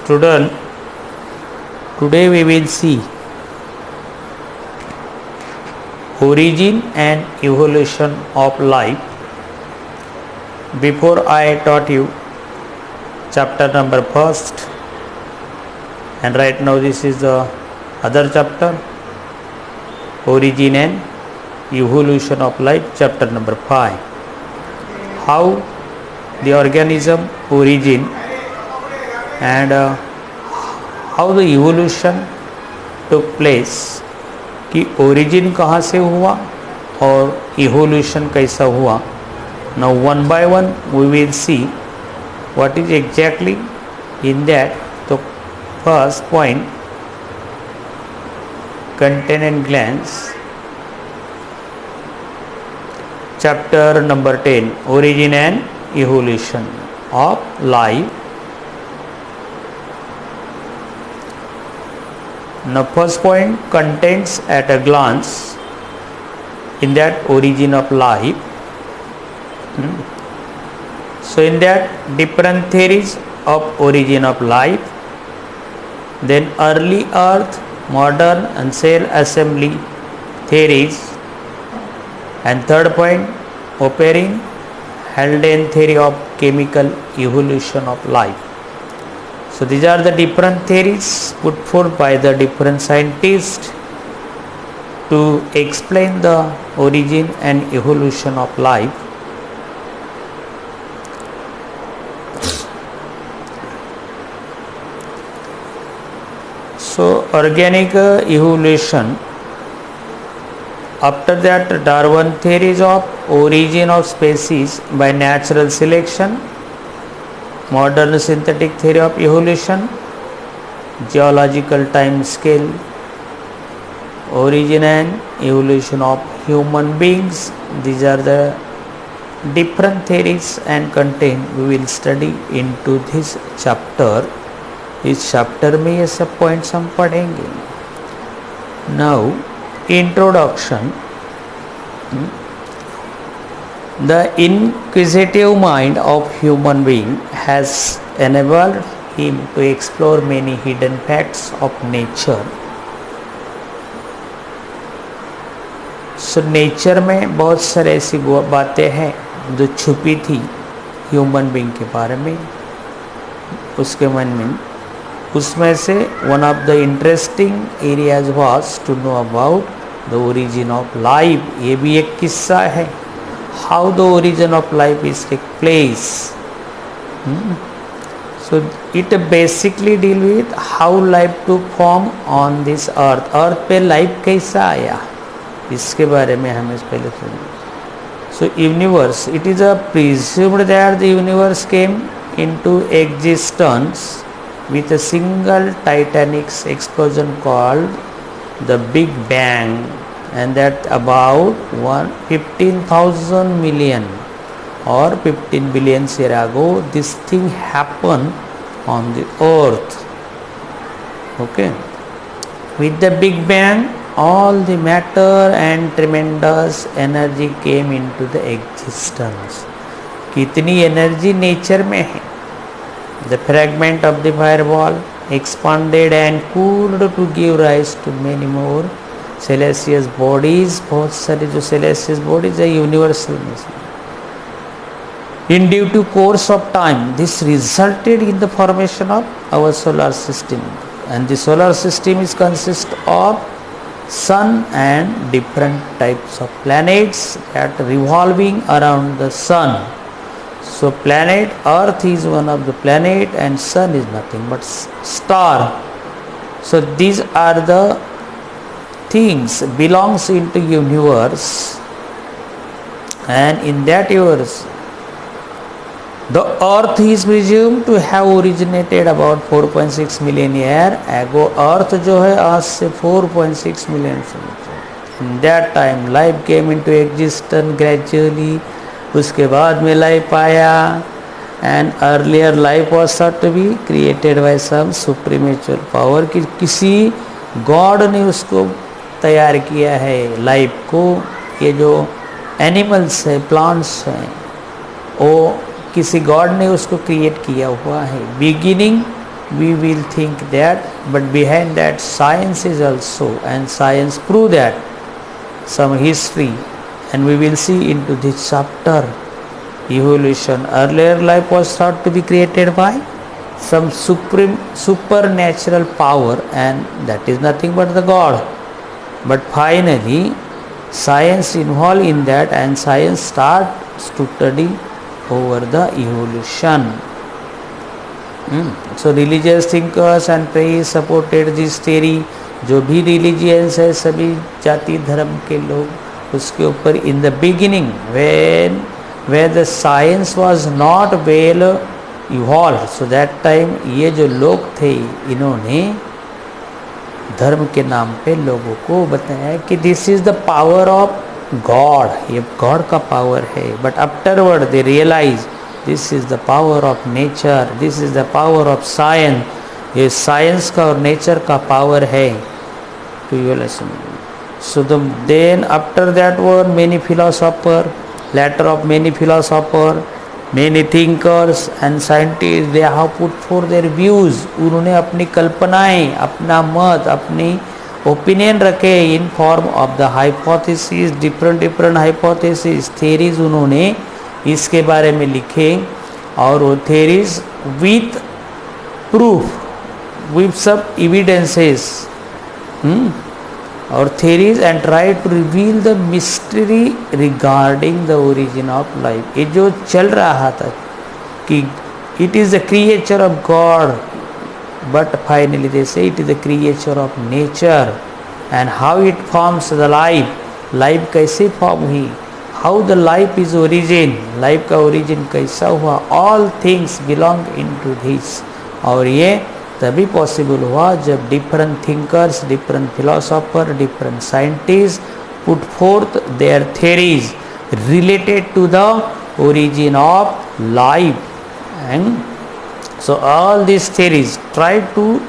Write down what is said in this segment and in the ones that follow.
Student, today we will see origin and evolution of life. Before I taught you chapter number first, and right now this is the other chapter, origin and evolution of life, chapter number 5. How the organism origin and how the evolution took place, कि origin कहाँ से हुआ और evolution कैसा हुआ. Now one by one we will see what is exactly in that. The first point, content and glance, chapter number 10, origin and evolution of life. Now first point, contents at a glance in that origin of life. So in that different theories of origin of life, then early earth, modern and cell assembly theories, and third point, operating Haldane theory of chemical evolution of life. So these are the different theories put forth by the different scientists to explain the origin and evolution of life. So organic evolution, after that Darwin theories of origin of species by natural selection, modern synthetic theory of evolution, geological time scale, origin and evolution of human beings. These are the different theories and content we will study into this chapter. इस chapter में ये सब points हम पढ़ेंगे. Now introduction. The inquisitive mind of human being has enabled him to explore many hidden facts of nature. So nature में बहुत सारे ऐसी बातें हैं जो छुपी थी ह्यूमन बीइंग के बारे में, उसके मन में. उसमें से one of the interesting areas was to know about the origin of life. ये भी एक किस्सा है, how the origin of life is take place. So it basically deal with how life to form on this earth. Earth पे life कैसा आया, इसके बारे में हमें पहले सुनिए. सो universe, it is a presumed that the universe came into existence with a single titanic explosion called the Big Bang, and that about 15,000 million or 15 billion years ago this thing happened on the earth. Okay, with the Big Bang all the matter and tremendous energy came into the existence. कितनी energy nature में है. The fragment of the fireball expanded and cooled to give rise to many more celestial bodies. बहुत सारे जो celestial bodies है universal में से. In due to course of time, this resulted in the formation of our solar system, and the solar system is consist of sun and different types of planets that revolving around the sun. So planet Earth is one of the planet and sun is nothing but star. So these are the things belongs into universe, and in that universe the earth is presumed to have originated about 4.6 million year ago. Earth जो है आज से 4.6 million से. In that time life came into existence gradually. उसके बाद में life आया, and earlier life was thought to be created by some supernatural power, कि किसी गॉड ने उसको तैयार किया है लाइफ को. ये जो एनिमल्स है, प्लांट्स हैं, वो किसी गॉड ने उसको क्रिएट किया हुआ है. Beginning we will think that, but behind that science is also, and science prove that some history, and we will see into this chapter evolution. Earlier life was thought to be created by some supreme supernatural power, and that is nothing but the God. But finally science involved in that, and science starts to study over the evolution. So religious thinkers and priests supported this theory. जो भी religions है, सभी जाति धर्म के लोग, उसके ऊपर in the beginning where the science was not well evolved, so that time ये जो लोग थे, इन्होंने धर्म के नाम पे लोगों को बताया कि this is the power of God, ये गॉड का पावर है. But afterward they realise this is the power of nature, this is the power of science, ये साइंस का और नेचर का पावर है to evolution. So then after that were many philosopher, latter of many philosopher, many thinkers and scientists, they have put forth their views. उन्होंने अपनी कल्पनाएं, अपना मत, अपनी ओपिनियन रखे in form of the hypothesis, different hypothesis, theories उन्होंने इसके बारे में लिखे, और वो थेरीज विथ प्रूफ, विथ सब एविडेंसेस और theories, and try to reveal the mystery regarding the origin of life. ये जो चल रहा था कि it is the creature of God, but finally they say it is the creature of nature, and how it forms the life, life कैसे form हुई, how the life is origin, life का origin कैसा हुआ, all things belong into this. और ये तभी possible हुआ जब different thinkers, different philosopher, different scientist put forth their theories related to the origin of life. And so all this theories try to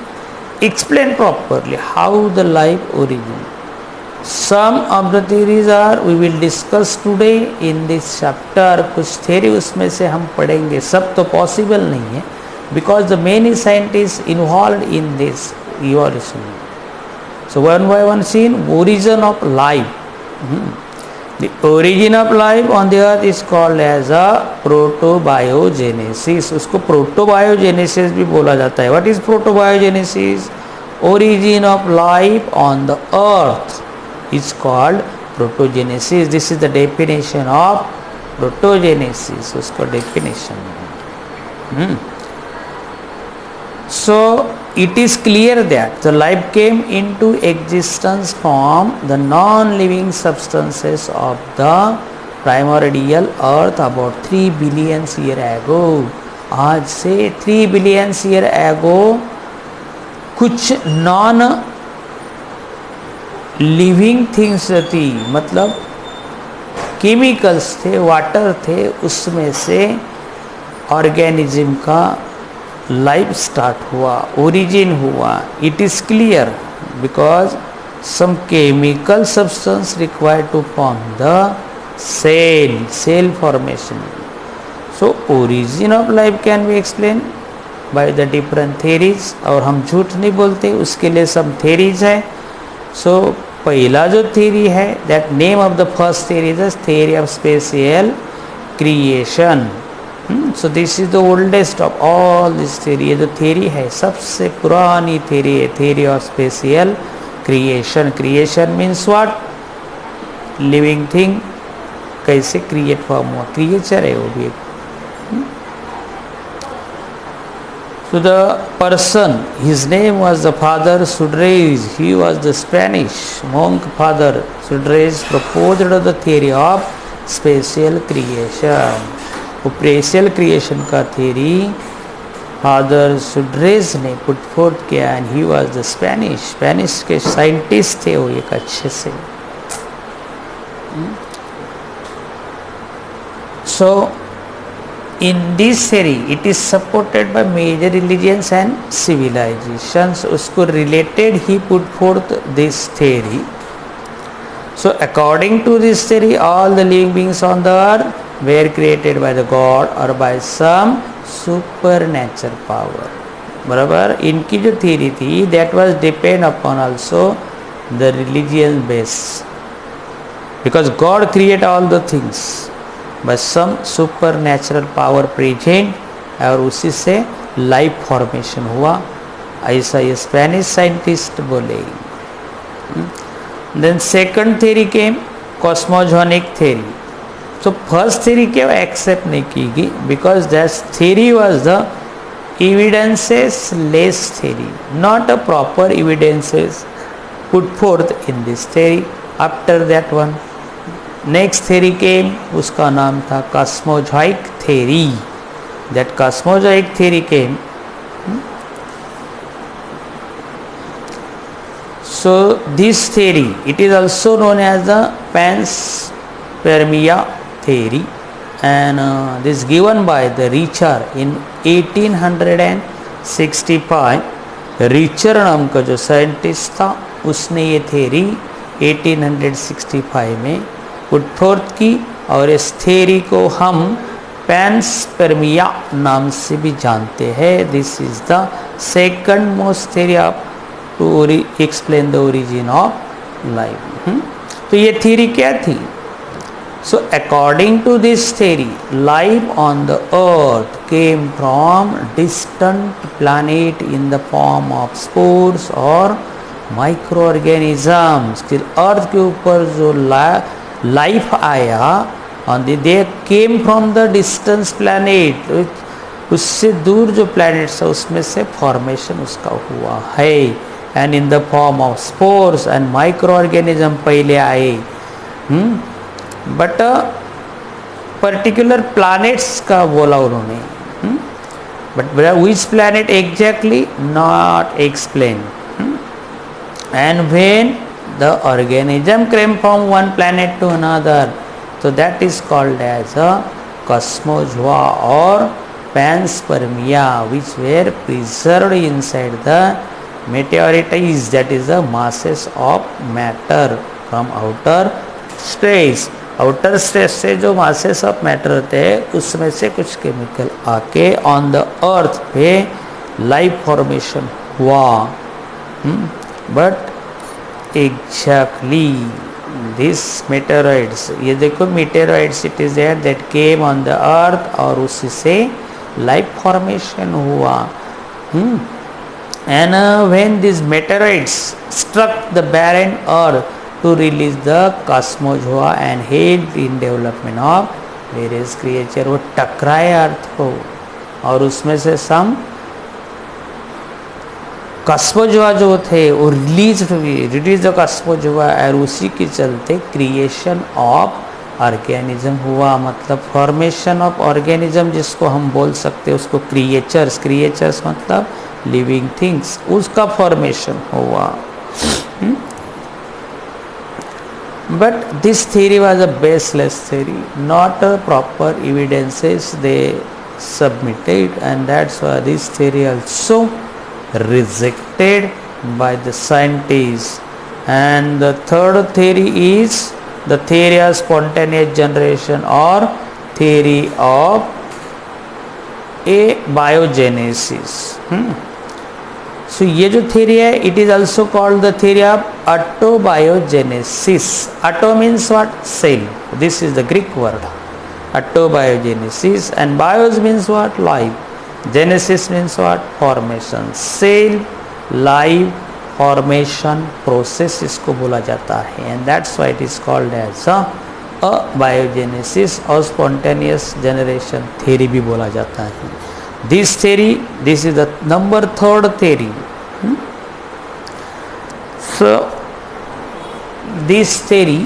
explain properly how the life origin. Some of the theories are we will discuss today in this chapter. कुछ theory उसमें से हम पढ़ेंगे, सब तो possible नहीं है, because the many scientists involved in this evolution. So one by one seen origin of life. The origin of life on the earth is called as a protobiogenesis. उसको protobiogenesis भी बोला जाता है. What is protobiogenesis? Origin of life on the earth is called protogenesis. This is the definition of protogenesis. उसका definition. So it is clear that the life came into existence from the non-living substances of the primordial earth about 3 billion years ago. आज से 3 billion years ago कुछ non living things थी, मतलब chemicals थे, water थे, उसमें से organism का लाइफ स्टार्ट हुआ, ओरिजिन हुआ. It is clear because some chemical substance required to form the cell formation. So origin of life can be explain by the different theories, और हम झूठ नहीं बोलते, उसके लिए सब थेरीज है. सो पहला जो थेरी है, that name of the first theory is theory of special creation. So this is the oldest of all this theory. ये जो थेरी है सबसे पुरानी थेरी है, theory of special creation. Creation means what? Living thing कैसे create form हुआ, creature है वो भी. So the person, his name was the Father Sudrez. He was the Spanish monk Father Sudrez proposed the theory of spatial creation. वो special creation का theory father Suarez ने put forth किया, and he was the Spanish के scientist थे वो एक अच्छे से. So in this theory it is supported by major religions and civilisations. उसको रिलेटेड ही put forth this theory. So according to this theory all the living beings on the earth were created by the God or by some supernatural power. बराबर, इनकी जो theory थी that was depend upon also the religious base, because God create all the things by some super natural power present, और उसी से life formation हुआ, ऐसा ये स्पेनिश साइंटिस्ट बोले। Then second theory came cosmogonic theory. So first theory क्यों accept नहीं की गई, because that theory was the evidences less theory, not a proper evidences put forth in this theory. After that one, next theory came, उसका नाम था cosmozoic theory. That cosmozoic theory came. So this theory, it is also known as the panspermia theory, and this given by the Richer in 1865. Richer नाम का जो scientist था उसने ये theory 1865 में पुट फोर्थ की, और इस थ्योरी को हम पैंसपर्मिया नाम से भी जानते हैं। This is the second most theory of to explain the origin of life. तो ये थ्योरी क्या थी? So according to this theory, life on the earth came from distant planet in the form of spores or microorganisms। फिर अर्थ के ऊपर जो life आया on the they came from the distant planet, उससे दूर जो प्लैनेट्स है उसमें से फॉर्मेशन उसका हुआ है, and in the form of spores and micro organism पहले आए। बट पर्टिकुलर प्लैनेट्स का बोला उन्होंने, but which planet exactly not explain. And when the organism came from one planet to another, so that is called as a cosmozoa or panspermia, which were preserved inside the meteorites, that is the masses of matter from outer space। Outer space से जो masses of matter होते हैं उसमें से कुछ chemical आके on the earth पे life formation हुआ। बट एग्जैक्टली दिस मेटेरॉइड्स, ये देखो meteoroids it is there that came on the earth, और उसी से लाइफ फॉर्मेशन हुआ। And when this meteoroids struck the barren earth to release the cosmozoa and help in development of various creature, वो टकराए अर्थ को और उसमें से सम कॉस्मोजोआ जो थे वो रिलीज द कॉस्मोजोआ, और उसी के चलते क्रिएशन ऑफ ऑर्गेनिज्म हुआ। मतलब फॉर्मेशन ऑफ ऑर्गेनिज्म जिसको हम बोल सकते हैं उसको क्रिएचर्स मतलब लिविंग थिंग्स, उसका फॉर्मेशन हुआ। But this theory was a baseless theory, not a proper evidences they submitted, and that's why this theory also rejected by the scientists. And the third theory is the theory of spontaneous generation or theory of abiogenesis। So ये जो theory है it is also called the theory of autobiogenesis। Auto means what? Cell, this is the Greek word autobiogenesis, and bios means what? Life, genesis means what? Formation, cell life formation process इसको बोला जाता है, and that's why it is called as a biogenesis और spontaneous generation theory भी बोला जाता है। This theory, this is the number third theory। So this theory,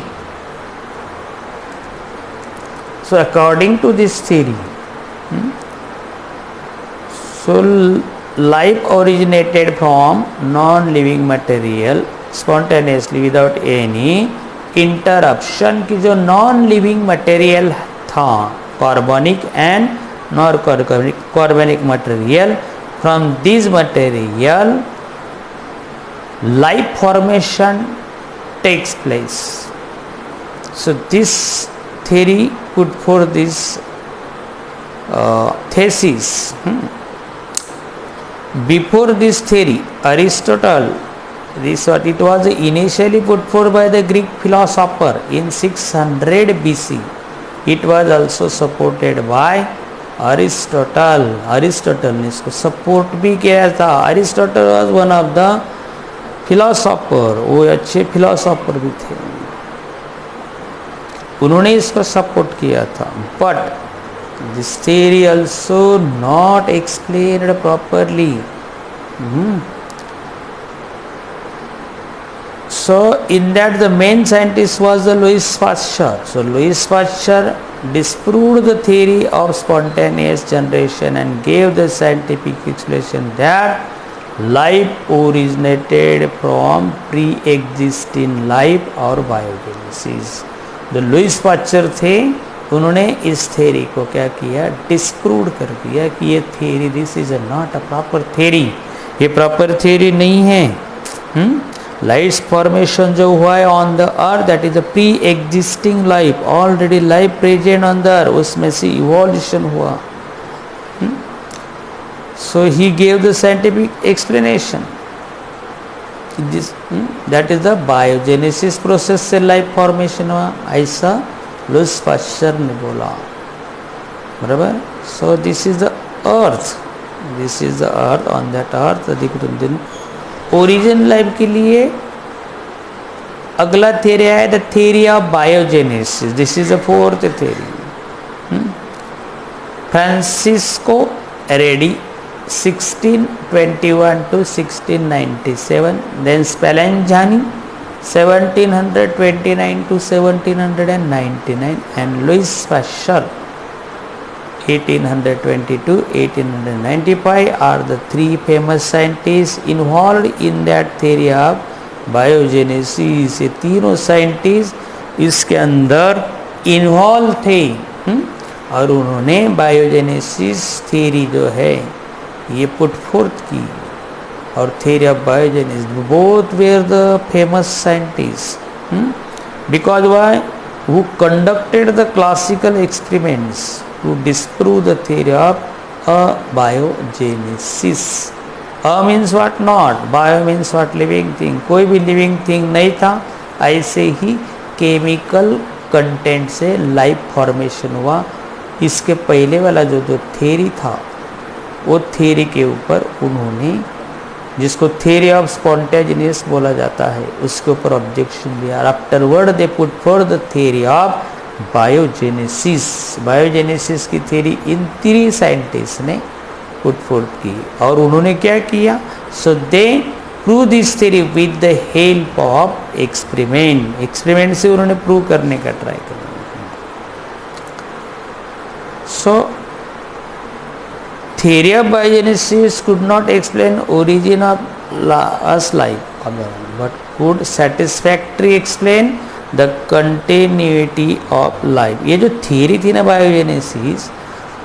so according to this theory, so life originated from non-living material spontaneously without any interruption। की जो non-living material था carbonic and non-carbonic material, from this material life formation takes place। So this theory put forth this thesis Before this theory, Aristotle, this what it was initially put forth by the Greek philosopher in 600 BC. It was also supported by Aristotle. Aristotle ने इसको support भी किया था. Aristotle was one of the philosopher. वो अच्छे philosopher भी थे. उन्होंने इसको सपोर्ट किया था. But this theory also not explained properly. So in that the main scientist was the Louis Pasteur. So Louis Pasteur disproved the theory of spontaneous generation and gave the scientific explanation that life originated from pre-existing life or biogenesis. The Louis Pasteur थे, उन्होंने इस theory को क्या किया, disprove कर दिया कि ये theory, this is not a proper theory, ये प्रॉपर थ्योरी नहीं है. लाइफ फॉर्मेशन जो हुआ है on the earth, that is a pre existing life, already life present on the earth, उसमें से इवोल्यूशन हुआ. So he gave the scientific explanation, that is the biogenesis process से life formation हुआ, ऐसा Louis Pasteur ने बोला. बराबर. So this is the earth, this is the earth. On that earth दिन ओरिजिन लाइफ के लिए अगला थ्योरी है the theory of biogenesis. This is the fourth theory. Francisco ready 1621 to 1697, then Spallanzani 1729 to 1799, and Louis Pasteur 1820 to 1895 are the three famous scientists involved in that theory of biogenesis. ये तीनों scientist इसके अंदर involve थे. और उन्होंने biogenesis theory जो है ये पुट फोर्थ की. और theory of biogenesis, both were the famous scientist, because why who conducted the classical experiments to disprove the theory of abiogenesis. A means what, not. Bio means what, living thing. कोई भी living thing नहीं था. ऐसे ही chemical content से life formation हुआ. इसके पहले वाला जो थ्योरी था, वो थ्योरी के ऊपर उन्होंने, जिसको थ्योरी ऑफ स्पॉन्टेनियस बोला जाता है, उसके ऊपर ऑब्जेक्शन दिया. Afterward they put forth the theory of biogenesis. Biogenesis की थ्योरी इन थ्री साइंटिस्ट ने पुट फोर्थ की. और उन्होंने क्या किया, so they prove this theory with the help of experiment. Experiment से उन्होंने प्रूव करने का ट्राई किया. सो theory of biogenesis could not explain origin of us life, but could satisfactorily explain the continuity of life. ये जो theory थी ना biogenesis,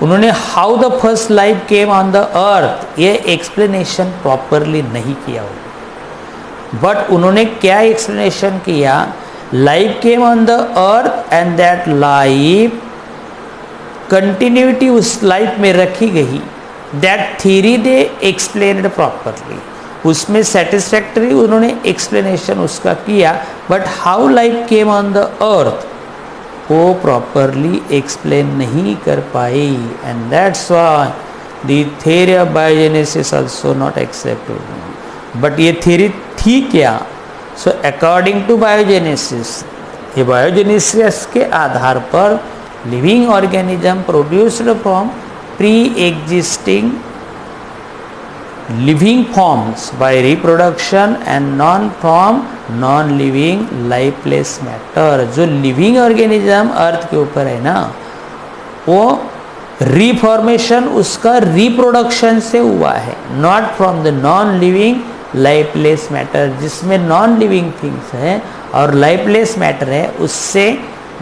उन्होंने how the first life came on the earth, ये explanation properly नहीं किया उन्होंने. but उन्होंने क्या explanation किया, life came on the earth and that life continuity उस life में रखी गई. That theory they explained properly. उसमें satisfactory उन्होंने explanation उसका किया. but how life came on the earth, वो properly explain नहीं कर पाई. and that's why the theory of biogenesis also not accepted. but ये theory थी क्या, so according to biogenesis, ये biogenesis के आधार पर living organism produced from pre-existing living forms by reproduction and non from non-living lifeless matter. जो living organism अर्थ के ऊपर है ना, वो reformation उसका reproduction से हुआ है, not from the non-living lifeless matter. जिसमें non-living things है और lifeless matter है, उससे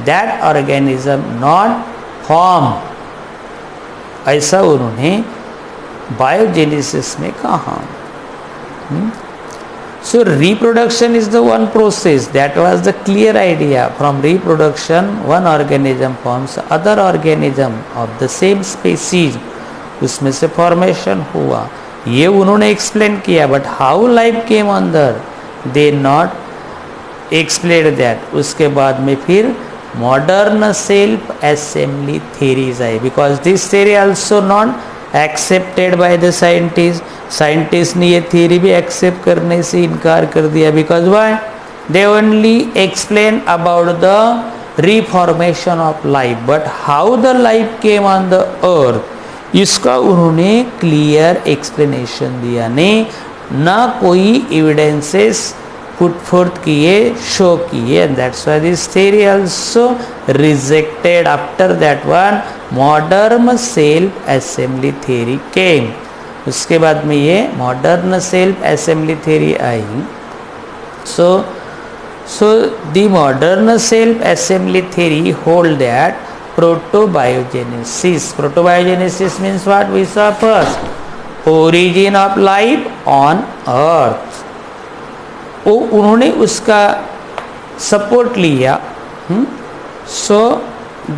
that organism not form. ऐसा उन्होंने बायोजेनेसिस में कहा. सो reproduction is the one process, that was the clear idea. From reproduction one organism forms other organism of the same species, उसमें से फॉर्मेशन हुआ. ये उन्होंने एक्सप्लेन किया, but how life came on the earth they not explain that. उसके बाद में फिर modern self assembly theories I, because this theory also not accepted by the scientist ने ये थ्योरी भी एक्सेप्ट करने से इनकार कर दिया, because why they only explain about the reformation of life, but how the life came on the earth इसका उन्होंने क्लियर एक्सप्लेनेशन दिया नहीं, ना कोई एविडेंसेस पुट फोर्थ किए, शो किए, and that's why this theory also rejected. After that one modern self assembly theory came. उसके बाद में ये मॉडर्न सेल्फ असेंबली थ्योरी आई। So the modern self-assembly theory hold that proto-biogenesis means what we saw first, origin of life on earth। वो उन्होंने उसका support लिया। So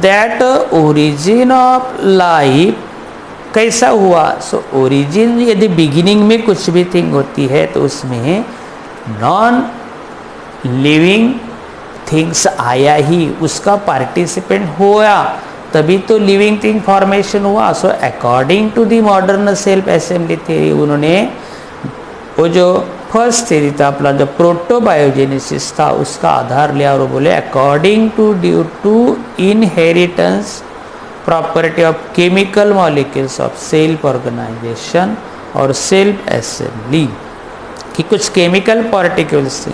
that origin of life कैसा हुआ? सो ओरिजिन यदि बिगिनिंग में कुछ भी थिंग होती है तो उसमें नॉन लिविंग थिंग्स आया ही, उसका पार्टिसिपेंट हुआ, तभी तो लिविंग थिंग फॉर्मेशन हुआ। So according to the modern self assembly theory उन्होंने वो जो फर्स्ट थ्योरी था अपना जो प्रोटोबायोजेनेसिस था उसका आधार लिया और वो बोले according to due to inheritance property of chemical molecules of self organisation और सेल्फ असेंबली, कि कुछ केमिकल पार्टिकल्स थे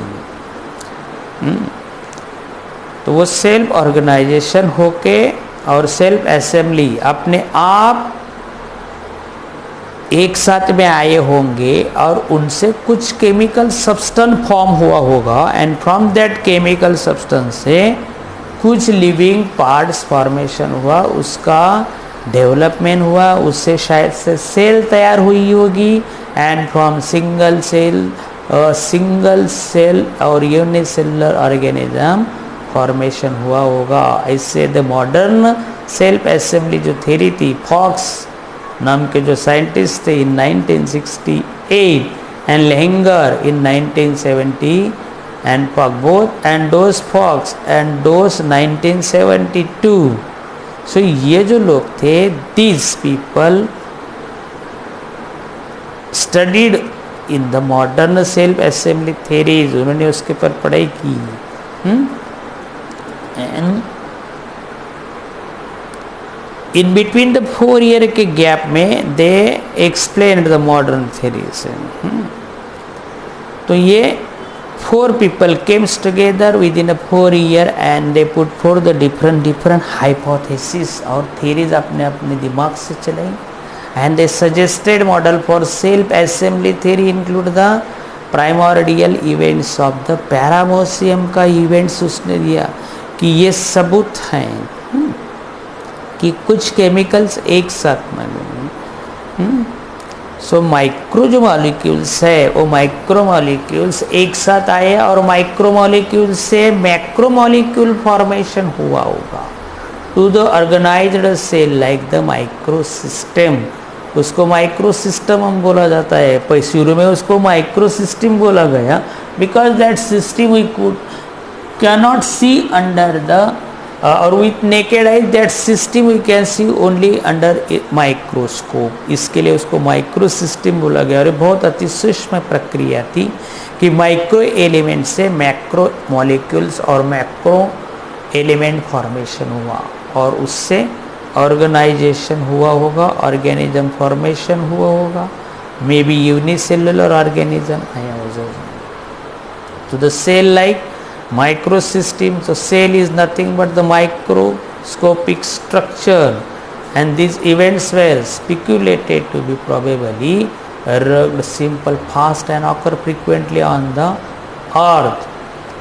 तो वो सेल्फ ऑर्गेनाइजेशन होके और सेल्फ असेंबली अपने आप एक साथ में आए होंगे और उनसे कुछ केमिकल सब्सटेंस फॉर्म हुआ होगा, and from that chemical substance से कुछ लिविंग पार्ट्स फॉर्मेशन हुआ, उसका डेवलपमेंट हुआ, उससे शायद से सेल तैयार हुई होगी, एंड फ्रॉम सिंगल सेल और यूनिसेलुलर ऑर्गेनिज्म फॉर्मेशन हुआ होगा। ऐसे द मॉडर्न सेल्फ असेंबली जो थ्योरी थी, फॉक्स नाम के जो साइंटिस्ट थे in 1968 and Langer in 1970 and both and Dose Fox and Dose 1972। So ये जो लोग थे, these people studied in the modern self assembly theories, उन्होंने उसके पर पढ़ाई की। And in between the 4 year के गैप में they explained the modern theories. तो ये 4 people came together within a 4 year and they put forth the different hypotheses और theories अपने अपने दिमाग से चलाई, and they suggested model for self assembly theory include the primordial events of the पैरामोशियम का events उसने दिया कि ये सबूत हैं कि कुछ केमिकल्स एक साथ में सो माइक्रो जो मॉलिक्यूल्स है वो माइक्रो मॉलिक्यूल्स एक साथ आए और माइक्रो मॉलिक्यूल से मैक्रो मॉलिक्यूल फॉर्मेशन हुआ होगा to the organised cell like the micro system. उसको माइक्रो सिस्टम हम बोला जाता है, पर शुरू में उसको माइक्रो सिस्टम बोला गया because that system we could cannot see under the और with naked eyes, that system we can see only under microscope, इसके लिए उसको माइक्रो सिस्टम बोला गया। और बहुत अति सूक्ष्म प्रक्रिया थी कि माइक्रो एलिमेंट से मैक्रो मॉलिक्यूल्स और मैक्रो एलिमेंट फॉर्मेशन हुआ और उससे ऑर्गेनाइजेशन हुआ होगा, ऑर्गेनिज्म फॉर्मेशन हुआ होगा, मे बी यूनिसेलुलर ऑर्गेनिज्म आया होगा तो the cell like microsystem. So cell is nothing but the microscopic structure, and these events were speculated to be probably rugged, simple, fast and occur frequently on the earth।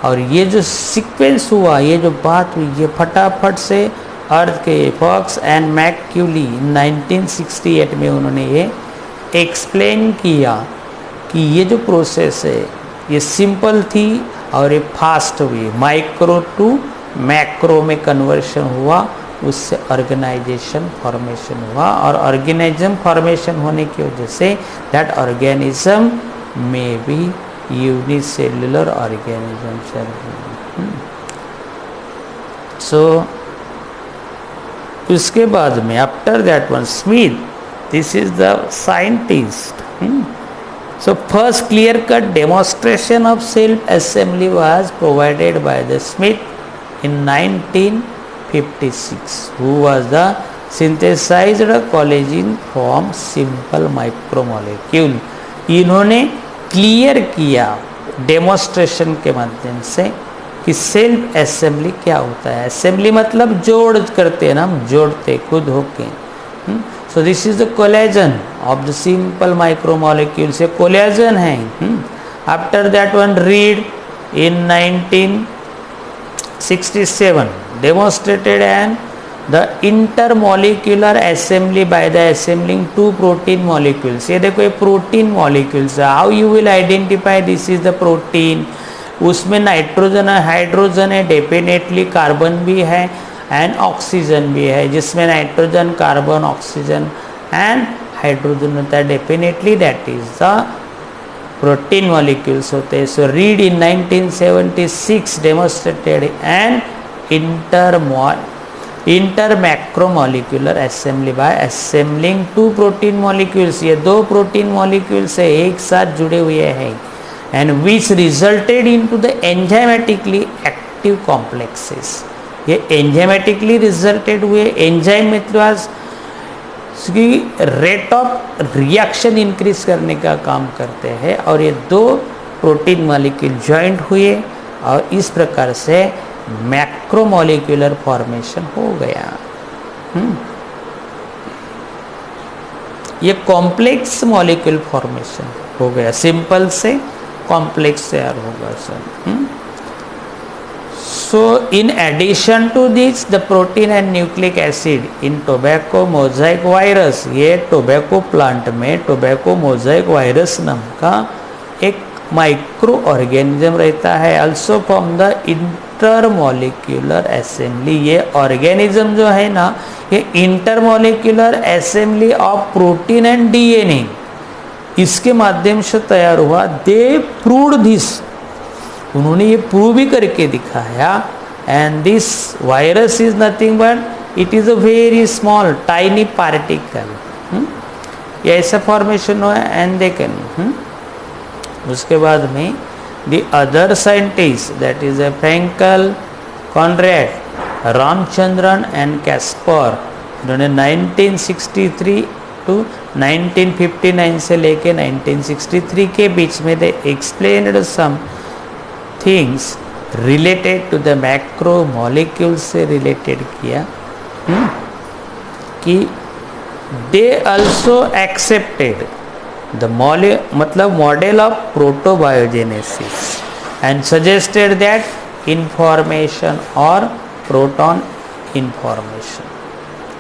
और ये जो sequence हुआ, ये जो बात हुई, ये फटाफट से अर्थ के फॉक्स एंड मैक्यूली 1968 में उन्होंने ये एक्सप्लेन किया कि ये जो प्रोसेस है ये सिंपल थी और ये फास्ट हुई, माइक्रो टू मैक्रो में कन्वर्शन हुआ उससे ऑर्गेनाइजेशन फॉर्मेशन हुआ, और ऑर्गेनिज्म फॉर्मेशन होने की वजह से दैट ऑर्गेनिज्म में बी यूनिसेल्युलर ऑर्गेनिज्म। सो उसके बाद में after that one Smith, this is the scientist. So first clear-cut demonstration of self-assembly was provided by the Smith in 1956, who was the synthesized collagen from simple micromolecule। इन्होंने clear किया demonstration के माध्यम से कि self assembly क्या होता है। Assembly मतलब जोड़ करते हैं ना, हम जोड़ते खुद होके। So this is the collagen of the simple micromolecules, ये collagen है। After that one read in 1967 demonstrated and the intermolecular assembly by the assembling two protein molecules। ये देखो ये protein molecules है। How you will identify this is the protein? उसमें nitrogen है, hydrogen है, definitely carbon भी है एंड ऑक्सीजन भी है, जिसमें nitrogen, carbon, oxygen and hydrogen होता है definitely, that is the protein molecules होते हैं। So Reed in 1976 demonstrated an inter macromolecular assembly by assembling two protein molecules. ये दो प्रोटीन मॉलिक्यूल्स है एक साथ जुड़े हुए हैं, and which resulted into the enzymatically active complexes. ये एंजाइमेटिकली रिजल्टेड हुए, एंजाइम मतलब की रेट ऑफ रिएक्शन इंक्रीज करने का काम करते हैं, और ये दो प्रोटीन मॉलिक्यूल जॉइंट हुए और इस प्रकार से मैक्रोमोलिकुलर फॉर्मेशन हो गया। ये कॉम्प्लेक्स मॉलिक्यूल फॉर्मेशन हो गया, सिंपल से कॉम्प्लेक्स तैयार होगा sir. So in addition to this, the protein and nucleic acid in tobacco mosaic virus, ये टोबैको प्लांट में टोबैको मोजाइक वायरस नाम का एक माइक्रो ऑर्गेनिज्म रहता है। Also from the intermolecular assembly, ये ऑर्गेनिज्म जो है ना, ये intermolecular assembly of protein and DNA, इसके माध्यम से तैयार हुआ। दे प्रूव्ड दिस, उन्होंने ये प्रूव भी करके दिखाया। And this virus is nothing but it is a very small tiny particle. ये ऐसा फॉर्मेशन हुआ एंड दे कैन। उसके बाद में the other scientist that is a Fraenkel, Conrat, Ramachandran and Caspar, इन्होंने 1963 टू 1959 से लेके 1963 के बीच में they explained some things related to the macro molecule से रिलेटेड किया कि दे अल्सो एक्सेप्टेड द मतलब model of protobiogenesis and suggested that information और प्रोटॉन इन्फॉर्मेशन।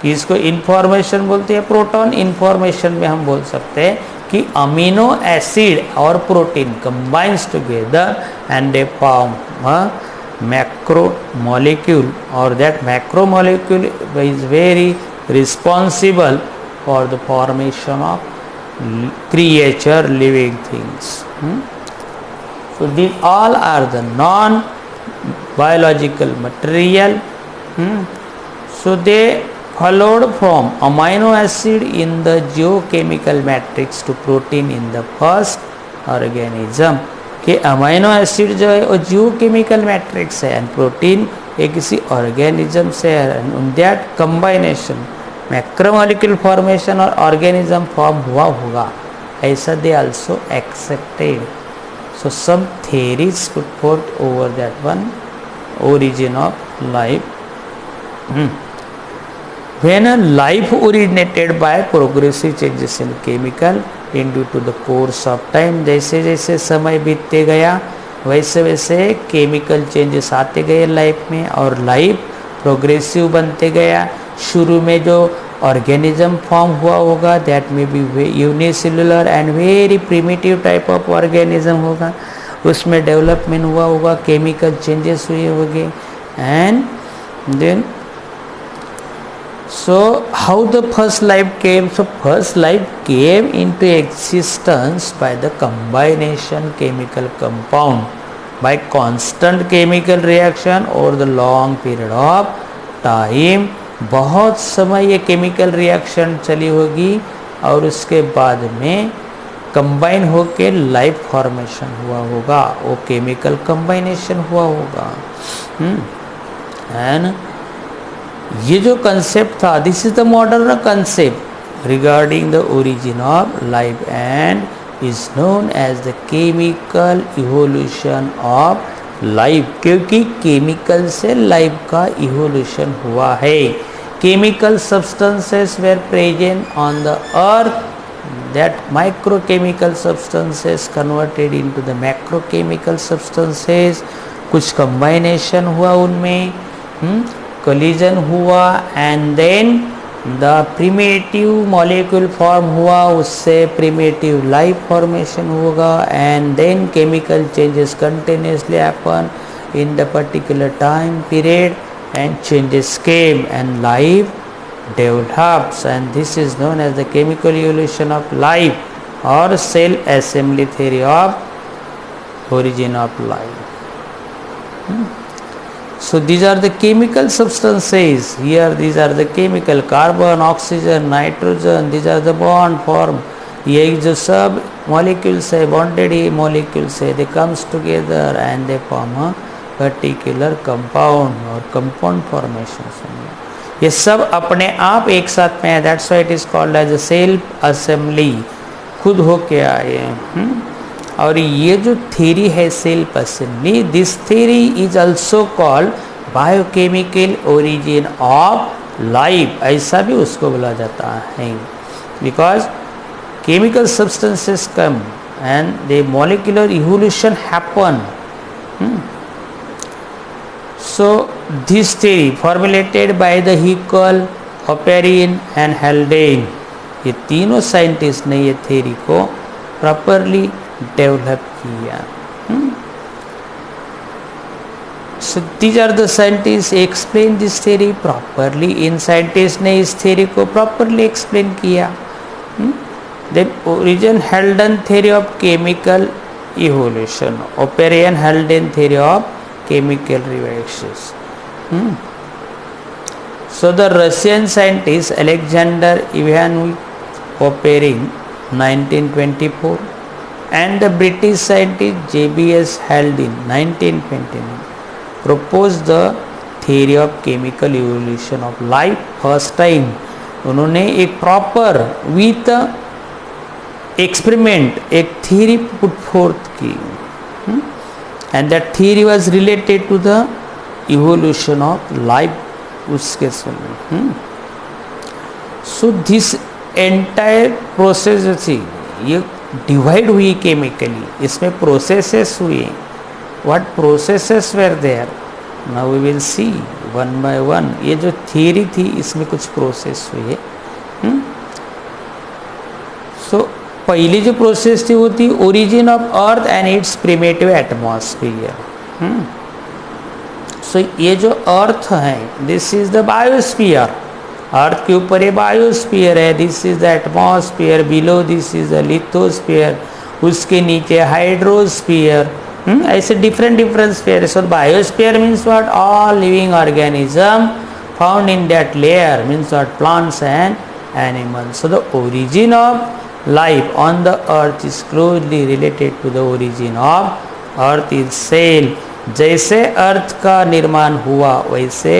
इसको इन्फॉर्मेशन बोलते हैं, प्रोटॉन इन्फॉर्मेशन में हम बोल सकते हैं कि अमीनो एसिड और protein combines together and they form macro molecule, और that macro molecule is very responsible for the formation of creature living things. So these all are the non biological material. So they followed from amino acid in the geochemical matrix to protein in the first organism, कि amino acid जो है वो geochemical matrix है and protein ये किसी organism से है। That combination macromolecule formation और ऑर्गेनिज्म फॉर्म हुआ होगा, ऐसा they also accepted. So some theories put forth over that one origin of life. When a life originated by progressive changes in chemical in due to the course of time, जैसे जैसे समय बीतते गया वैसे वैसे केमिकल चेंजेस आते गए life में और लाइफ प्रोग्रेसिव बनते गया। शुरू में जो ऑर्गेनिज्म फॉर्म हुआ होगा दैट में be unicellular and very primitive type of organism होगा, उसमें डेवलपमेंट हुआ होगा, केमिकल चेंजेस हुए होंगे and then So how the first life came? So first life came into existence by the combination chemical compound, by constant chemical reaction over the long period of time. बहुत समय ये chemical reaction चली होगी और उसके बाद में combine होके लाइफ फॉर्मेशन हुआ होगा, वो केमिकल कंबाइनेशन हुआ होगा। एंड ये जो कंसेप्ट था, this is the modern concept regarding the origin of life and is known as the chemical evolution of life, क्योंकि केमिकल से लाइफ का इवोल्यूशन हुआ है। Chemical substances were present on the earth, that microchemical substances converted into the macrochemical substances, कुछ combination हुआ उनमें, collision हुआ and then the primitive molecule form हुआ, उससे primitive life formation होगा and then chemical changes continuously happen in the particular time period and changes came and life develops, and this is known as the chemical evolution of life or cell assembly theory of origin of life. So these are the chemical substances. Here these are the chemical carbon, oxygen, nitrogen, these are the bond form. ये जो सब molecules है, bonded molecules है, they comes together and they form a particular compound or compound formation. ये सब अपने आप एक साथ में है, that's why it is called as a self assembly, खुद होके आए हैं। और ये जो थ्योरी है self assembly, this theory is also called biochemical origin of life, ऐसा भी उसको बोला जाता है, because chemical substances come and the molecular evolution happen. So this theory formulated by the Haeckel, Oparin and Haldane, ये तीनों scientist ने ये थ्योरी को प्रॉपरली डेवलप किया। So these are the scientists explain this theory properly. In scientist ने इस theory को properly explain किया। Then origin Haldane theory of chemical evolution, Oparin Haldane theory of chemical reactions. So the Russian scientist Alexander Ivanovich Oparin 1924 and the British scientist J.B.S. Haldane 1929 proposed the theory of chemical evolution of life first time. उन्होंने एक proper with experiment एक theory put forth की, and that theory was related to the evolution of life उसके समय। So this entire process जो थी ये divide हुई केमिकली, इसमें प्रोसेसेस हुए। what processes were there, now we will see one by one। ये जो थियरी थी इसमें कुछ प्रोसेस हुए। so पहली जो प्रोसेस थी वो थी origin of earth and its primitive atmosphere. So ये जो अर्थ है, this is the biosphere, earth के ऊपर ये बायोस्फीयर है, this is the atmosphere, below this is the lithosphere, उसके नीचे हाइड्रोस्फीयर, ऐसे different different sphere. So biosphere means what, all living organism found in that layer, means what, plants and animals. So the origin of life on the earth is closely related to the origin of earth itself। जैसे अर्थ का निर्माण हुआ वैसे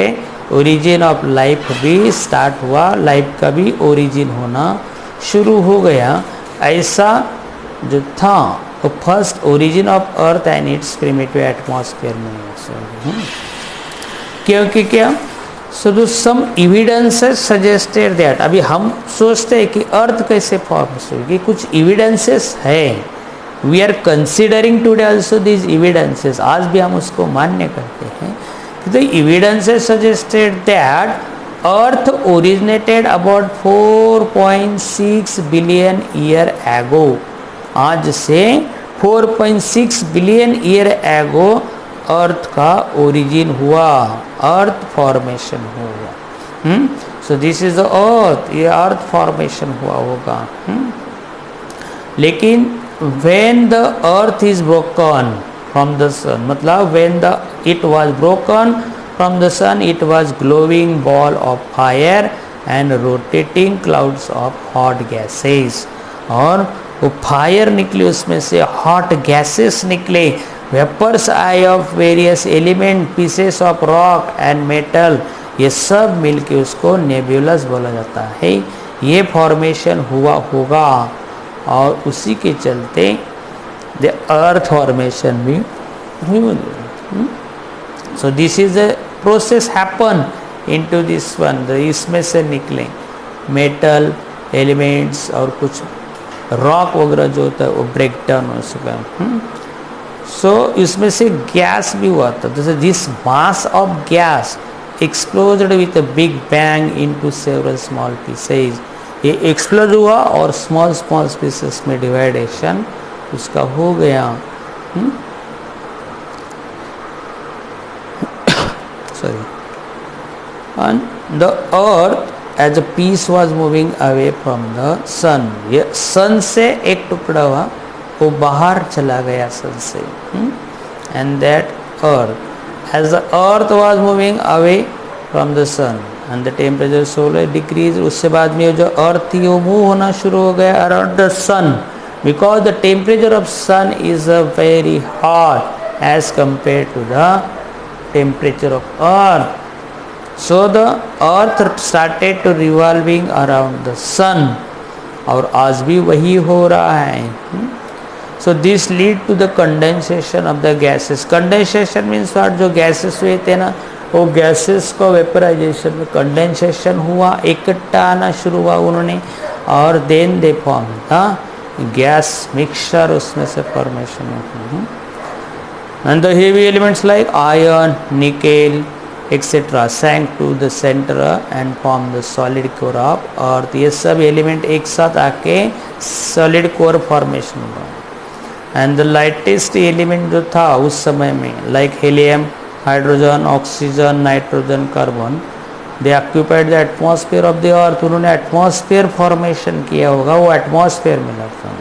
origin of life भी start हुआ, life का भी origin होना शुरू हो गया। ऐसा जो था वो first origin of earth and it's primitive atmosphere में, क्योंकि क्या, सो दो सम एविडेंसेस सजेस्टेड दैट, अभी हम सोचते हैं कि अर्थ कैसे फॉर्म्स होगी, कुछ एविडेंसेस है, we are considering today also this evidences, आज भी हम उसको मान्य करते हैं। तो evidences suggested that earth originated about 4.6 billion year ago, आज से 4.6 बिलियन ईयर एगो अर्थ का ओरिजिन हुआ, अर्थ फॉर्मेशन हुआ। So this is the earth, ये अर्थ फॉर्मेशन हुआ होगा। लेकिन when the earth is broken from the sun, मतलब when the it was broken from the sun, it was glowing ball of fire and rotating clouds of hot gases. और वो fire निकले, उसमें से hot gases निकले, vapours I of various element, pieces of rock and metal, ये सब मिलके उसको नेब्यूलस बोला जाता है। ये फॉर्मेशन हुआ होगा और उसी के चलते द अर्थ फॉर्मेशन भी हुई। सो this is a process happen into this one, इसमें से निकले मेटल एलिमेंट्स और कुछ रॉक वगैरह जो होता है वो ब्रेक डाउन हो सका। सो इसमें से गैस भी हुआ था, जैसे this mass of gas exploded with a big bang into several small pieces, ये एक्सप्लोड हुआ और स्मॉल स्मॉल पीसेस में डिवाइडेशन उसका हो गया। Sorry, and the earth as a piece was moving away from the sun, ये सन से एक टुकड़ा हुआ वो बाहर चला गया सन से। And that earth as the earth was moving away from the sun and the temperature solar decrease, उससे बाद में जो अर्थ थी वो मूव होना शुरू हो गया around the sun, because the temperature of sun is a very hot as compare to the temperature of earth. So the earth started to revolving around the sun, और आज भी वही हो रहा है। So this lead to the condensation of the gases. Condensation means what, जो gases हुए थे ना, वो gases को वेपराइजेशन में कंडेंसेशन हुआ, इकट्ठा आना शुरू हुआ उन्होंने, और देन दे फॉर्म था गैस मिक्सचर, उसमें से फॉर्मेशन हुआ। And the heavy elements like iron, nickel etcetera sank to the centre and form the solid core of earth, ये सब एलिमेंट एक साथ आके सॉलिड कोर फॉर्मेशन हुआ। एंड द लाइटेस्ट एलिमेंट जो था उस समय में like helium, hydrogen, oxygen, nitrogen, carbon, they occupied the atmosphere of the earth, उन्होंने एटमॉस्फेयर फॉर्मेशन किया होगा, वो एटमॉस्फेयर में लगता है।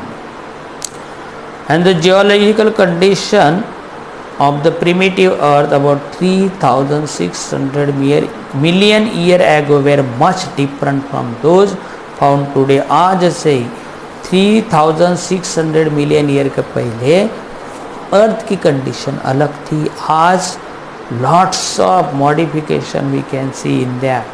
And the geological condition of the primitive earth about 3600 million year ago were much different from those found today। आज से 3600 million year के पहले अर्थ की कंडीशन अलग थी, आज lots of modification we can see in that।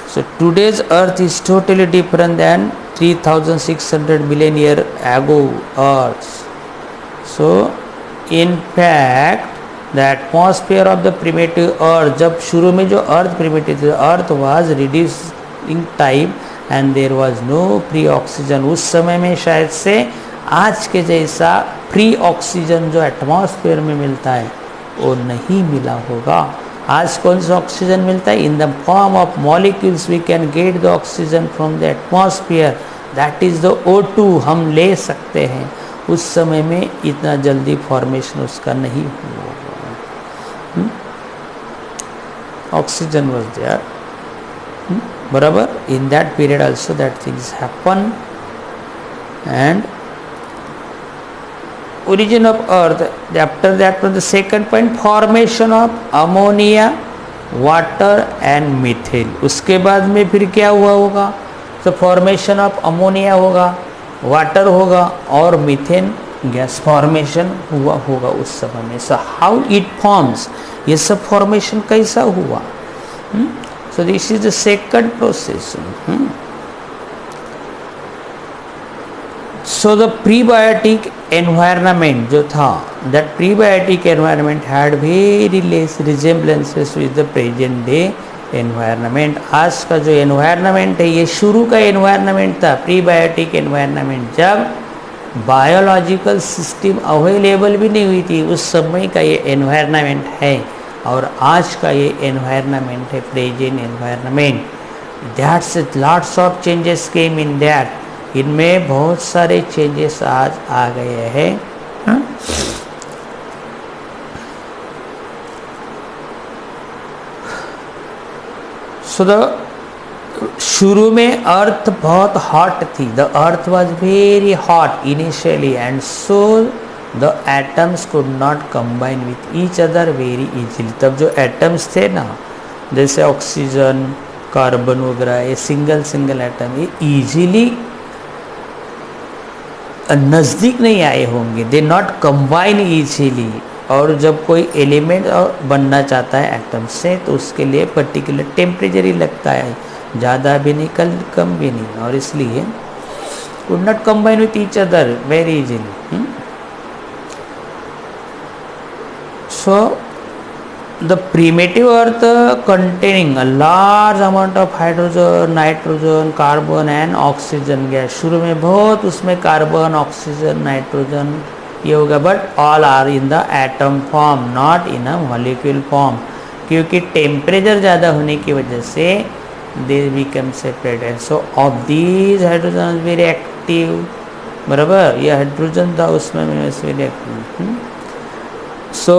So today's earth is totally different than 3600 million year ago earth। So in fact the atmosphere of the primitive earth, जब शुरू में जो अर्थ प्रिमिटिव थी, अर्थ was reducing time and there was no free oxygen, उस समय में शायद से आज के जैसा फ्री ऑक्सीजन जो एटमॉस्फेयर में मिलता है वो नहीं मिला होगा। आज कौन सा ऑक्सीजन मिलता है? In the form of molecules we can get the oxygen from the atmosphere, that is the O2, हम ले सकते हैं। उस समय में इतना जल्दी फॉर्मेशन उसका नहीं हुआ। ऑक्सीजन वॉज देयर, बराबर। In that period also that things happen. And origin of earth, after that was the second point, formation of ammonia, water and methane। उसके बाद में फिर क्या हुआ होगा? तो फॉर्मेशन ऑफ अमोनिया होगा, वाटर होगा और मीथेन गैस फॉर्मेशन हुआ होगा उस समय में। सो हाउ इट फॉर्म्स, ये सब फॉर्मेशन कैसा हुआ? So this is the second process. So the prebiotic environment जो था, that prebiotic environment had very less resemblances with the present day environment. आज का जो एनवायरनमेंट है ये शुरू का एनवायरनमेंट था, प्रीबायोटिक एनवायरनमेंट, जब बायोलॉजिकल सिस्टम अवेलेबल भी नहीं हुई थी, उस समय का ये एनवायरनमेंट है। और आज का ये एनवायरनमेंट है present environment. That's lots of changes came in that, इनमें बहुत सारे चेंजेस आज आ गए हैं। सो द शुरू में अर्थ बहुत हॉट थी, the earth was very hot initially and so the atoms could not combine with each other very easily. तब जो एटम्स थे ना, जैसे ऑक्सीजन, कार्बन वगैरह, ये सिंगल सिंगल एटम ये इजीली नज़दीक नहीं आए होंगे, दे नॉट कंबाइन इजीली। और जब कोई एलिमेंट बनना चाहता है एटम से तो उसके लिए पर्टिकुलर टेम्परेचर ही लगता है, ज़्यादा भी नहीं कम भी नहीं, और इसलिए could not combine with each other very easily. So the primitive earth containing a large amount of hydrogen, nitrogen, carbon and oxygen gas। शुरू में बहुत उसमें कार्बन, ऑक्सीजन, नाइट्रोजन ये होगा, but all are in the atom form not in a molecule form, क्योंकि temperature ज़्यादा होने की वजह से they become separated. So of these hydrogen very active, बराबर, ये हाइड्रोजन था उसमें वेरी एक्टिव। सो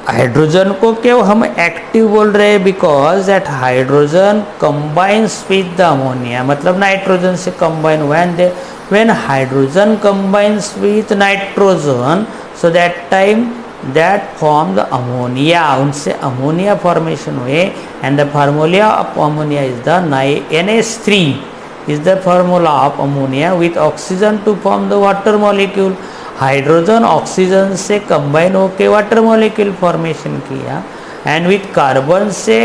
हाइड्रोजन को क्यों हम एक्टिव बोल रहे हैं, because that hydrogen combines with the ammonia, मतलब नाइट्रोजन से combine when hydrogen combines with nitrogen, so that time that form the ammonia, उनसे अमोनिया फॉर्मेशन हुए and the formula of ammonia is the NH3 is the formula of ammonia with oxygen to form the water molecule. Hydrogen oxygen से combine होके water molecule formation किया and with carbon से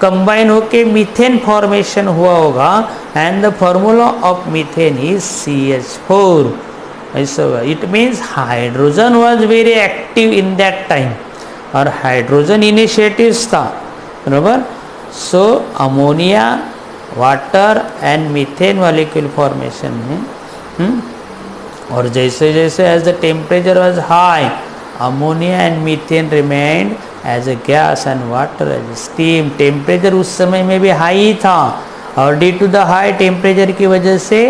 combine होके methane formation हुआ होगा and the formula of methane is CH4। ऐसा होगा, it means hydrogen was very active in that time और हाइड्रोजन इनिशिएटिव्स था, बराबर। So ammonia, water and methane molecule formation में और जैसे जैसे as the temperature was high, ammonia and methane remained as a gas and water as steam. Temperature उस समय में भी हाई ही था और due to the high temperature की वजह से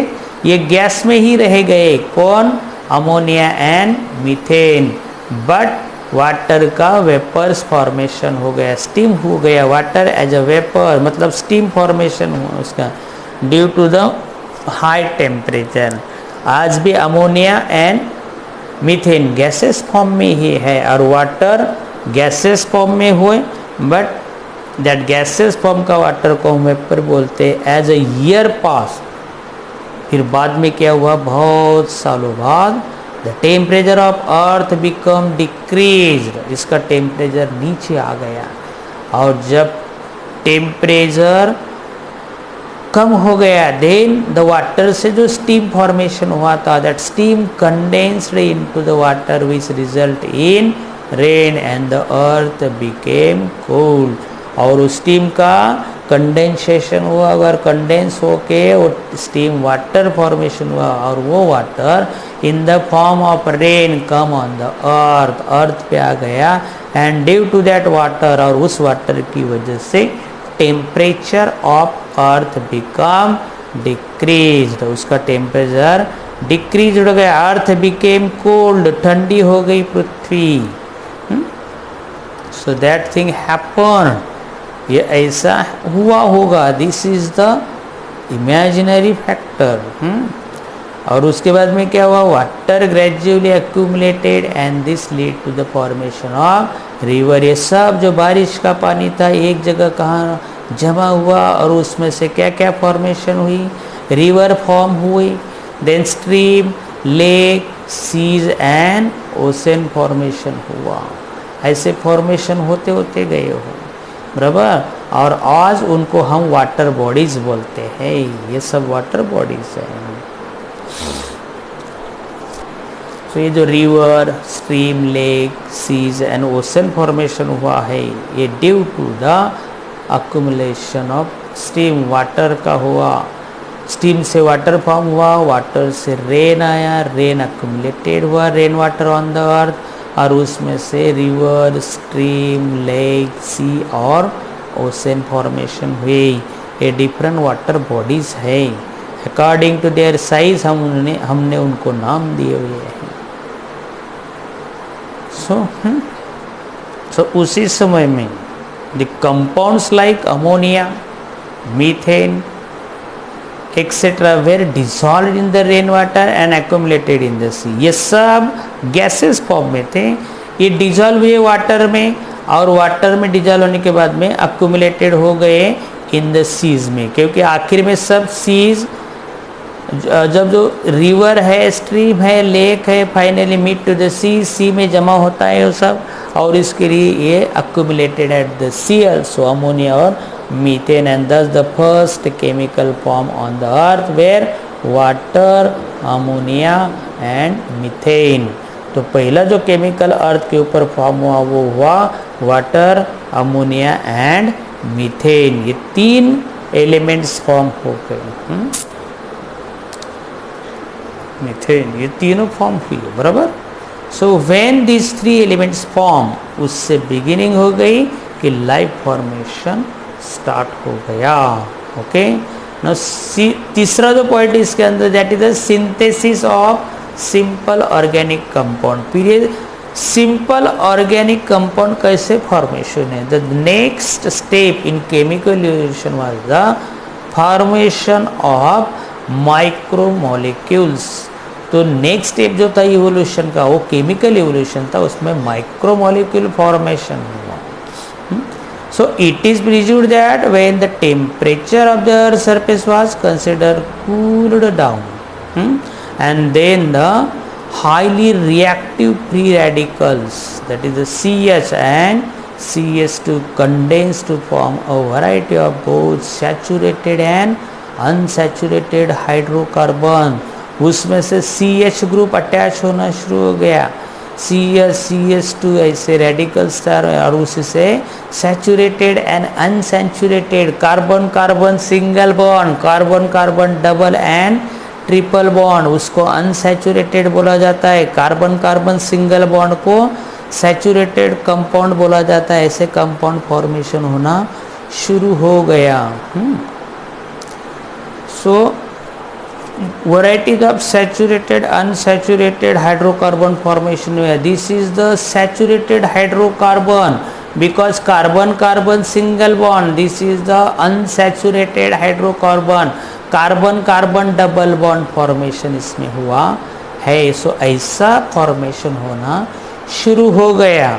ये गैस में ही रह गए, कौन, ammonia and methane, but water का वेपर्स फॉर्मेशन हो गया, स्टीम हो गया, वाटर एज अ वेपर, मतलब स्टीम फॉर्मेशन हुआ उसका due to the high temperature. आज भी ammonia and methane gases form में ही है और वाटर गैसेस फॉर्म में हुए, बट दैट गैसेस फॉर्म का वाटर को हम वेपर बोलते हैं। एज अ ईयर पास, फिर बाद में क्या हुआ, बहुत सालों बाद the temperature of earth become decreased, इसका टेम्परेचर नीचे आ गया और जब टेम्परेचर कम हो गया देन द वाटर से जो स्टीम फॉर्मेशन हुआ था, that steam condensed into the water which result in rain and the earth became cold. और उस स्टीम का कंडेंसेशन हुआ, अगर कंडेंस होके वो स्टीम वाटर फॉर्मेशन हुआ और वो water in the form of rain come on the earth, earth पे आ गया and due to that water, और उस वाटर की वजह से temperature of earth become decreased, उसका टेम्परेचर डिक्रीज हो गया, अर्थ बिकेम कोल्ड, ठंडी हो गई पृथ्वी। सो दैट थिंग हैपन, ये ऐसा हुआ होगा, this is the imaginary factor. और उसके बाद में क्या हुआ, water gradually accumulated and this lead to the formation of river. ये सब जो बारिश का पानी था एक जगह कहाँ जमा हुआ और उसमें से क्या क्या फॉर्मेशन हुई, रिवर फॉर्म हुई, then stream, lake, seas and ocean formation हुआ। ऐसे फॉर्मेशन होते होते गए हो, बराबर। और आज उनको हम वाटर बॉडीज बोलते हैं, ये सब वाटर बॉडीज हैं। तो ये जो river, stream, lake, seas and ocean formation हुआ है, ये due to the accumulation of steam, water का हुआ, स्टीम से वाटर फॉर्म हुआ, वाटर से रेन आया, रेन अक्यूमुलेटेड हुआ, rain water on the earth, और उसमें से रिवर, स्ट्रीम, लेक, सी और ओशन फॉर्मेशन हुई। ये डिफरेंट वाटर बॉडीज है, अकॉर्डिंग टू देयर साइज हमने उनको नाम दिए हुए हैं। सो उसी समय में the compounds like ammonia methane etcetera were dissolve in the rain water and accumulated in the sea. ये सब गैसेस फॉर्म में थे, ये डिजॉल्व हुए वाटर में और वाटर में डिजॉल्व होने के बाद में एक्यूमुलेटेड हो गए इन द सीज में, क्योंकि आखिर में सब सीज जब जो रिवर है, स्ट्रीम है, लेक है, फाइनली मीट टू द सी, सी में जमा होता है वो सब, और इसके लिए ये accumulated at the sea also ammonia और methane, and thus the first chemical form on the earth were water, ammonia and methane. तो पहला जो केमिकल अर्थ के ऊपर फॉर्म हुआ वो हुआ वाटर, अमोनिया एंड मीथेन। ये तीन एलिमेंट्स फॉर्म हो गए, मीथेन, ये तीनों फॉर्म हुई है, बराबर। So when this three elements form, उससे बिगिनिंग हो गई कि लाइफ फॉर्मेशन स्टार्ट हो गया। ओके, नाउ तीसरा जो पॉइंट इसके अंदर that is the synthesis of simple organic compound. Period simple organic compound कैसे फॉर्मेशन है? The next step in chemical evolution was the formation of micromolecules. तो नेक्स्ट स्टेप जो था इवोल्यूशन का वो केमिकल इवोल्यूशन था, उसमें माइक्रोमोलिक्यूल फॉर्मेशन हुआ। So it is presumed that when the temperature of the earth's surface was considered cooled down, and then the highly reactive free radicals, that is the CH and CH2, condensed to form a variety of both saturated and unsaturated hydrocarbon। उसमें से CH group attach होना शुरू हो गया, CH2 ऐसे radicals और उसी से saturated and unsaturated carbon carbon single bond, carbon carbon double and triple bond, उसको अनसैचुरेटेड बोला जाता है। कार्बन कार्बन सिंगल बॉन्ड को सैचुरेटेड कंपाउंड बोला जाता है। ऐसे कंपाउंड फॉर्मेशन होना शुरू हो गया। सो varieties of saturated unsaturated hydrocarbon formation where this is the saturated hydrocarbon because carbon carbon single bond, this is the unsaturated hydrocarbon, carbon carbon double bond formation इसमें हुआ है। सो ऐसा फॉर्मेशन होना शुरू हो गया,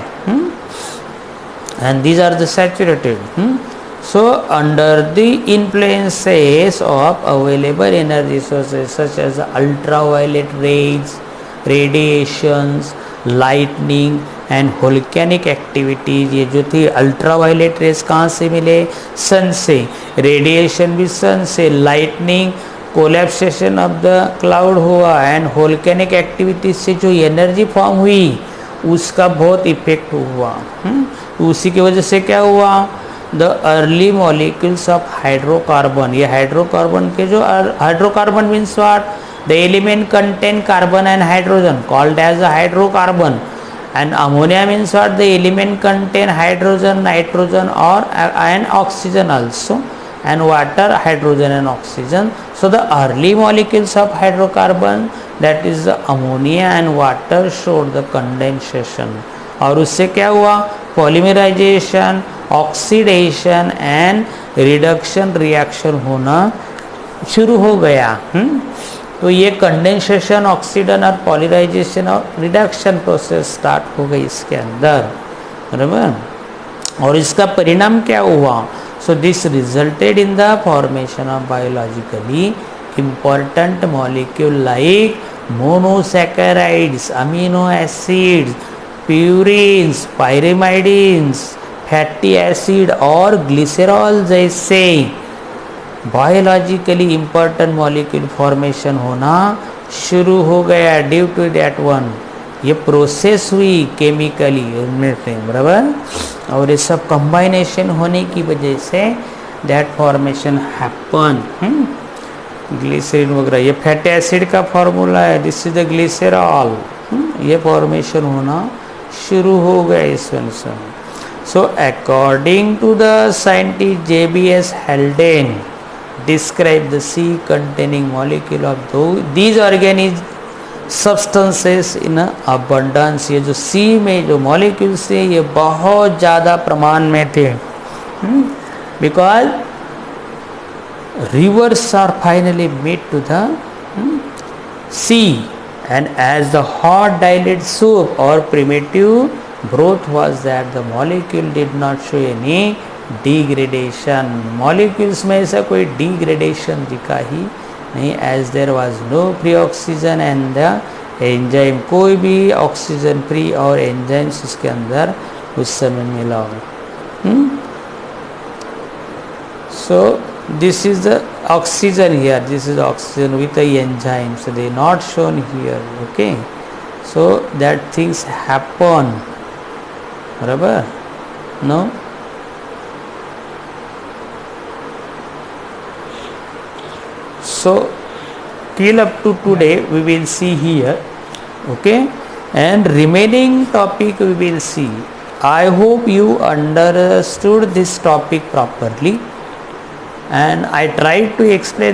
and these are the saturated। So under the influences of available energy sources such as ultraviolet rays, radiations, lightning and volcanic activities, ये जो थी अल्ट्रावायलेट रेस कहाँ से मिले? सन से, रेडिएशन भी सन से, लाइटनिंग, कोलैप्सेशन ऑफ द क्लाउड हुआ एंड वोल्केनिक एक्टिविटीज से जो एनर्जी फॉर्म हुई उसका बहुत इफेक्ट हुआ। उसी की वजह से क्या हुआ? The early molecules of hydrocarbon, ये हाइड्रोकार्बन के जो hydrocarbon means what? The element contain carbon and hydrogen called as a hydrocarbon, and ammonia means what? The element contain hydrogen, nitrogen और and oxygen also, and water, hydrogen and oxygen. So the early molecules of hydrocarbon, that is the ammonia and water, showed the condensation। और उससे क्या हुआ? Polymerisation, oxidation and reduction reaction होना शुरू हो गया। तो ये कंडेंसेशन, ऑक्सीडन और पॉलीमराइजेशन और रिडक्शन प्रोसेस स्टार्ट हो गई इसके अंदर, बराबर। और इसका परिणाम क्या हुआ? So this resulted in the formation of biologically important molecule like monosaccharides, amino acids, purines, pyrimidines, fatty acid और glycerol जैसे biologically important molecule formation होना शुरू हो गया। ड्यू टू दैट वन ये प्रोसेस हुई केमिकली उनमें से, बराबर। और ये सब कंबाइनेशन होने की वजह say that formation happen. Glycerine वगैरह, ये फैटी एसिड का फॉर्मूला है, दिस इज द ग्लिसरॉल। ये फॉर्मेशन होना शुरू हो गया इस वजह से। So according to the scientist JBS Haldane describe the sea containing molecule of these organism substances in abundance. ये जो सी में जो मॉलिक्यूल्स थे ये बहुत ज़्यादा प्रमाण में थे, because rivers are finally made to the sea, and as the hot dilute soup or primitive broth was that the molecule did not show any degradation. Molecules में ऐसा कोई degradation दिखा ही नहीं, as there was no free oxygen and the enzyme, कोई भी oxygen free और enzymes इसके अंदर उस समय मिला हो. So this is the oxygen here, this is oxygen with the enzymes, so they not shown here. Okay, so that things happen, बराबर, no. So till up to today we will see here. Okay, and remaining topic we will see. I hope you understood this topic properly, and I tried to explain